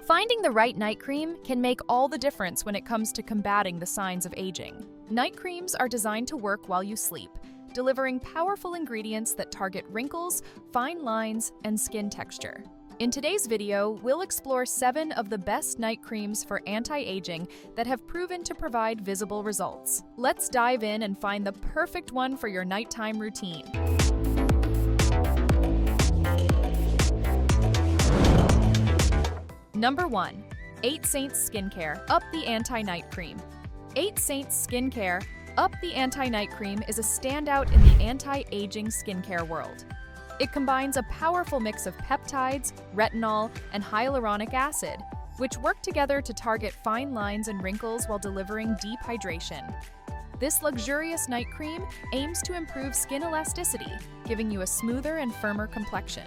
Finding the right night cream can make all the difference when it comes to combating the signs of aging. Night creams are designed to work while you sleep, delivering powerful ingredients that target wrinkles, fine lines, and skin texture. In today's video, we'll explore 7 of the best night creams for anti-aging that have proven to provide visible results. Let's dive in and find the perfect one for your nighttime routine. Number 1. 8 Saints Skincare Up the Anti-Night Cream. 8 Saints Skincare Up the Anti-Night Cream is a standout in the anti-aging skincare world. It combines a powerful mix of peptides, retinol, and hyaluronic acid, which work together to target fine lines and wrinkles while delivering deep hydration. This luxurious night cream aims to improve skin elasticity, giving you a smoother and firmer complexion.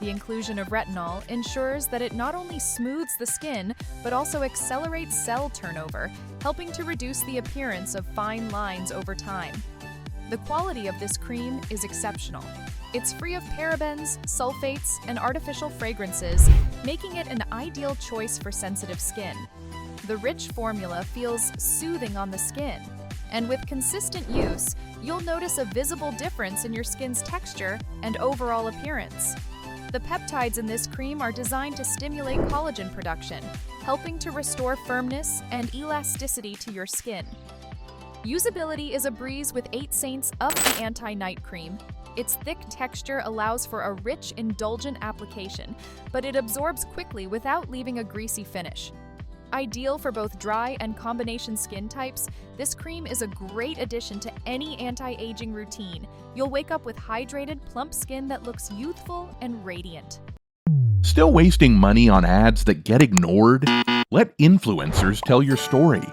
The inclusion of retinol ensures that it not only smooths the skin, but also accelerates cell turnover, helping to reduce the appearance of fine lines over time. The quality of this cream is exceptional. It's free of parabens, sulfates, and artificial fragrances, making it an ideal choice for sensitive skin. The rich formula feels soothing on the skin, and with consistent use, you'll notice a visible difference in your skin's texture and overall appearance. The peptides in this cream are designed to stimulate collagen production, helping to restore firmness and elasticity to your skin. Usability is a breeze with 8 Saints Up the Anti-Night Cream. Its thick texture allows for a rich, indulgent application, but it absorbs quickly without leaving a greasy finish. Ideal for both dry and combination skin types, this cream is a great addition to any anti-aging routine. You'll wake up with hydrated, plump skin that looks youthful and radiant. Still wasting money on ads that get ignored? Let influencers tell your story.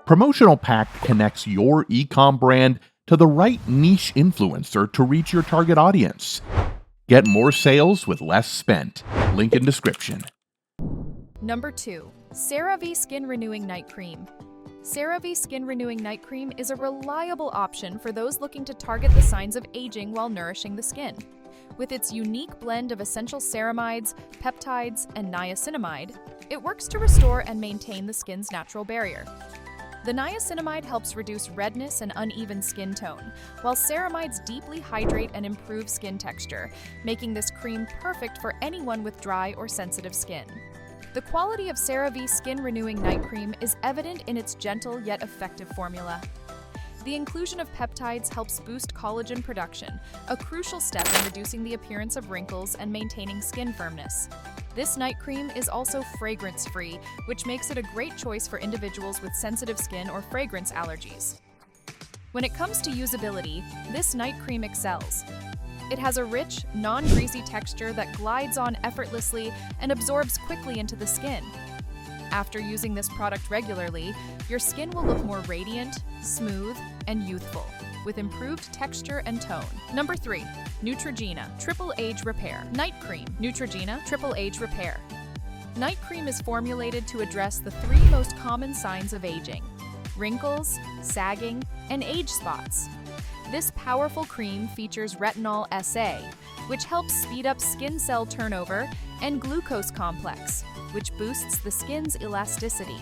Promotional Pack connects your e-com brand to the right niche influencer to reach your target audience. Get more sales with less spent. Link in description. Number 2. CeraVe Skin Renewing Night Cream. CeraVe Skin Renewing Night Cream is a reliable option for those looking to target the signs of aging while nourishing the skin. With its unique blend of essential ceramides, peptides, and niacinamide, it works to restore and maintain the skin's natural barrier. The niacinamide helps reduce redness and uneven skin tone, while ceramides deeply hydrate and improve skin texture, making this cream perfect for anyone with dry or sensitive skin. The quality of CeraVe Skin Renewing Night Cream is evident in its gentle yet effective formula. The inclusion of peptides helps boost collagen production, a crucial step in reducing the appearance of wrinkles and maintaining skin firmness. This night cream is also fragrance-free, which makes it a great choice for individuals with sensitive skin or fragrance allergies. When it comes to usability, this night cream excels. It has a rich, non-greasy texture that glides on effortlessly and absorbs quickly into the skin. After using this product regularly, your skin will look more radiant, smooth, and youthful, with improved texture and tone. Number 3. Neutrogena Triple Age Repair Night Cream. Neutrogena Triple Age Repair. Night cream is formulated to address the 3 most common signs of aging: wrinkles, sagging, and age spots. This powerful cream features retinol SA, which helps speed up skin cell turnover, and glucose complex, which boosts the skin's elasticity.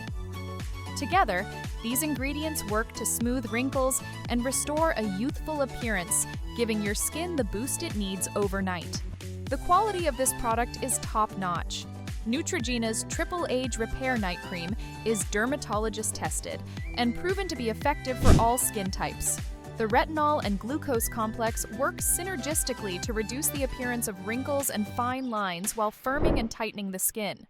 Together, these ingredients work to smooth wrinkles and restore a youthful appearance, giving your skin the boost it needs overnight. The quality of this product is top-notch. Neutrogena's Triple Age Repair Night Cream is dermatologist tested and proven to be effective for all skin types. The retinol and glucose complex work synergistically to reduce the appearance of wrinkles and fine lines while firming and tightening the skin.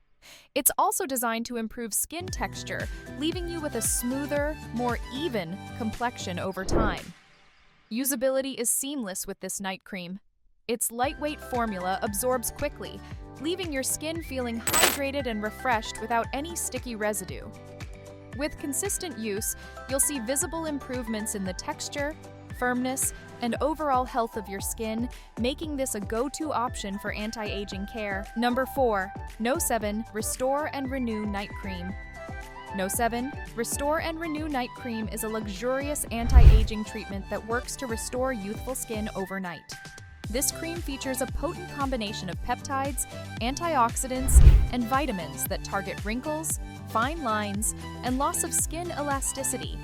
It's also designed to improve skin texture, leaving you with a smoother, more even complexion over time. Usability is seamless with this night cream. Its lightweight formula absorbs quickly, leaving your skin feeling hydrated and refreshed without any sticky residue. With consistent use, you'll see visible improvements in the texture, firmness, and overall health of your skin, making this a go-to option for anti-aging care. Number 4. No7 Restore and Renew Night Cream. No7 Restore and Renew Night Cream is a luxurious anti-aging treatment that works to restore youthful skin overnight. This cream features a potent combination of peptides, antioxidants, and vitamins that target wrinkles, fine lines, and loss of skin elasticity.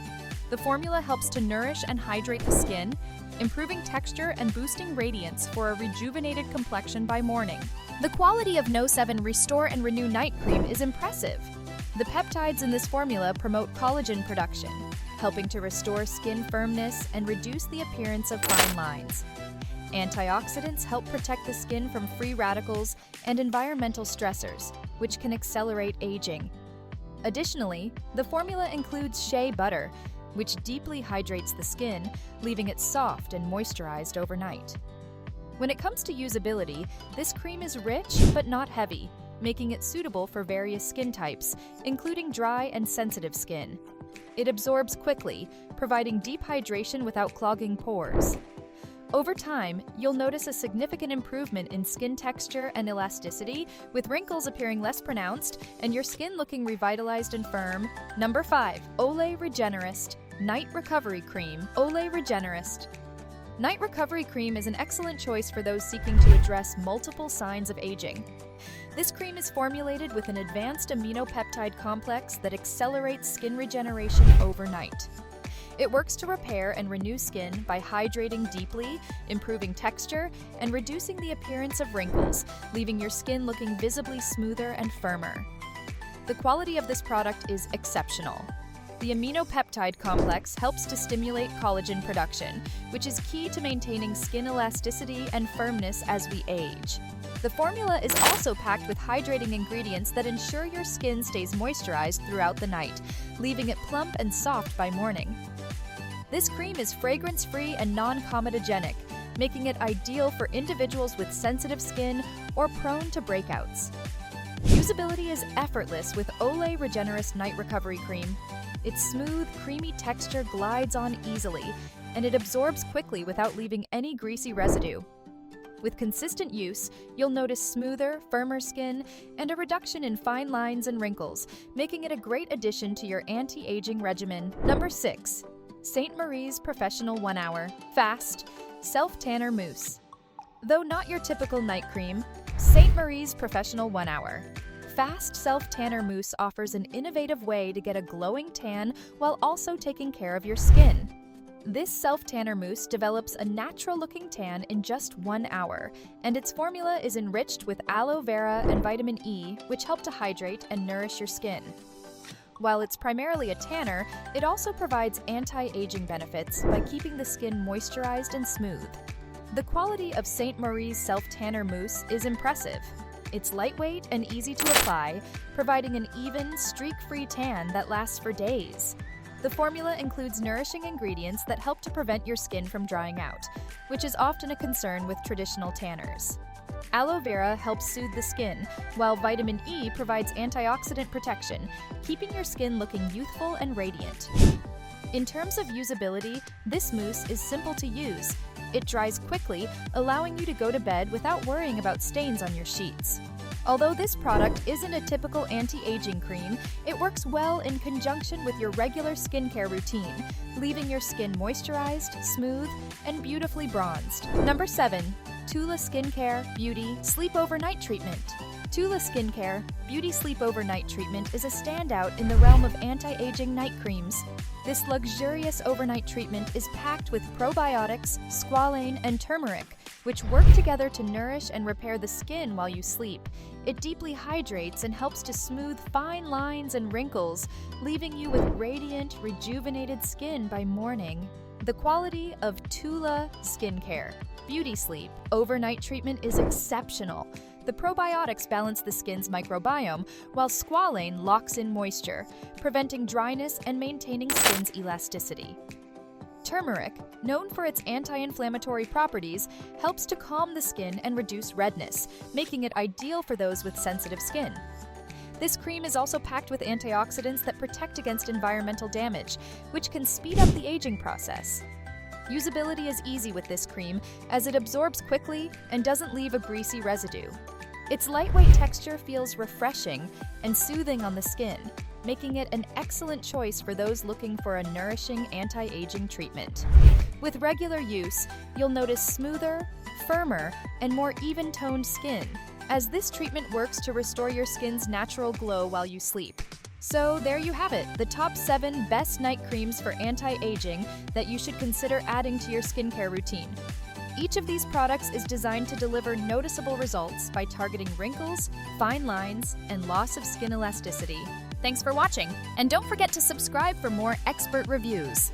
The formula helps to nourish and hydrate the skin, improving texture and boosting radiance for a rejuvenated complexion by morning. The quality of No7 Restore and Renew Night Cream is impressive. The peptides in this formula promote collagen production, helping to restore skin firmness and reduce the appearance of fine lines. Antioxidants help protect the skin from free radicals and environmental stressors, which can accelerate aging. Additionally, the formula includes shea butter, which deeply hydrates the skin, leaving it soft and moisturized overnight. When it comes to usability, this cream is rich but not heavy, making it suitable for various skin types, including dry and sensitive skin. It absorbs quickly, providing deep hydration without clogging pores. Over time, you'll notice a significant improvement in skin texture and elasticity, with wrinkles appearing less pronounced and your skin looking revitalized and firm. Number 5. Olay Regenerist Night Recovery Cream. Olay Regenerist Night Recovery Cream is an excellent choice for those seeking to address multiple signs of aging. This cream is formulated with an advanced aminopeptide complex that accelerates skin regeneration overnight. It works to repair and renew skin by hydrating deeply, improving texture, and reducing the appearance of wrinkles, leaving your skin looking visibly smoother and firmer. The quality of this product is exceptional. The aminopeptide complex helps to stimulate collagen production, which is key to maintaining skin elasticity and firmness as we age. The formula is also packed with hydrating ingredients that ensure your skin stays moisturized throughout the night, leaving it plump and soft by morning. This cream is fragrance-free and non-comedogenic, making it ideal for individuals with sensitive skin or prone to breakouts. Usability is effortless with Olay Regenerist Night Recovery Cream. Its smooth, creamy texture glides on easily, and it absorbs quickly without leaving any greasy residue. With consistent use, you'll notice smoother, firmer skin and a reduction in fine lines and wrinkles, making it a great addition to your anti-aging regimen. Number 6. St. Moriz Professional 1 Hour Fast Self-Tanner Mousse. Though not your typical night cream, St. Moriz Professional 1 Hour Fast Self-Tanner Mousse offers an innovative way to get a glowing tan while also taking care of your skin. This self-tanner mousse develops a natural-looking tan in just 1 hour, and its formula is enriched with aloe vera and vitamin E, which help to hydrate and nourish your skin. While it's primarily a tanner, it also provides anti-aging benefits by keeping the skin moisturized and smooth. The quality of St. Moriz Self-Tanner Mousse is impressive. It's lightweight and easy to apply, providing an even, streak-free tan that lasts for days. The formula includes nourishing ingredients that help to prevent your skin from drying out, which is often a concern with traditional tanners. Aloe vera helps soothe the skin, while vitamin E provides antioxidant protection, keeping your skin looking youthful and radiant. In terms of usability, this mousse is simple to use. It dries quickly, allowing you to go to bed without worrying about stains on your sheets. Although this product isn't a typical anti-aging cream, it works well in conjunction with your regular skincare routine, leaving your skin moisturized, smooth, and beautifully bronzed. Number 7. Tula Skincare Beauty Sleep Overnight Treatment. Tula Skincare Beauty Sleep Overnight Treatment is a standout in the realm of anti-aging night creams. This luxurious overnight treatment is packed with probiotics, squalane, and turmeric, which work together to nourish and repair the skin while you sleep. It deeply hydrates and helps to smooth fine lines and wrinkles, leaving you with radiant, rejuvenated skin by morning. The quality of Tula Skincare Beauty Sleep Overnight Treatment is exceptional. The probiotics balance the skin's microbiome, while squalane locks in moisture, preventing dryness and maintaining skin's elasticity. Turmeric, known for its anti-inflammatory properties, helps to calm the skin and reduce redness, making it ideal for those with sensitive skin. This cream is also packed with antioxidants that protect against environmental damage, which can speed up the aging process. Usability is easy with this cream, as it absorbs quickly and doesn't leave a greasy residue. Its lightweight texture feels refreshing and soothing on the skin, making it an excellent choice for those looking for a nourishing anti-aging treatment. With regular use, you'll notice smoother, firmer, and more even-toned skin, as this treatment works to restore your skin's natural glow while you sleep. So there you have it, the top 7 best night creams for anti-aging that you should consider adding to your skincare routine. Each of these products is designed to deliver noticeable results by targeting wrinkles, fine lines, and loss of skin elasticity. Thanks for watching, and don't forget to subscribe for more expert reviews.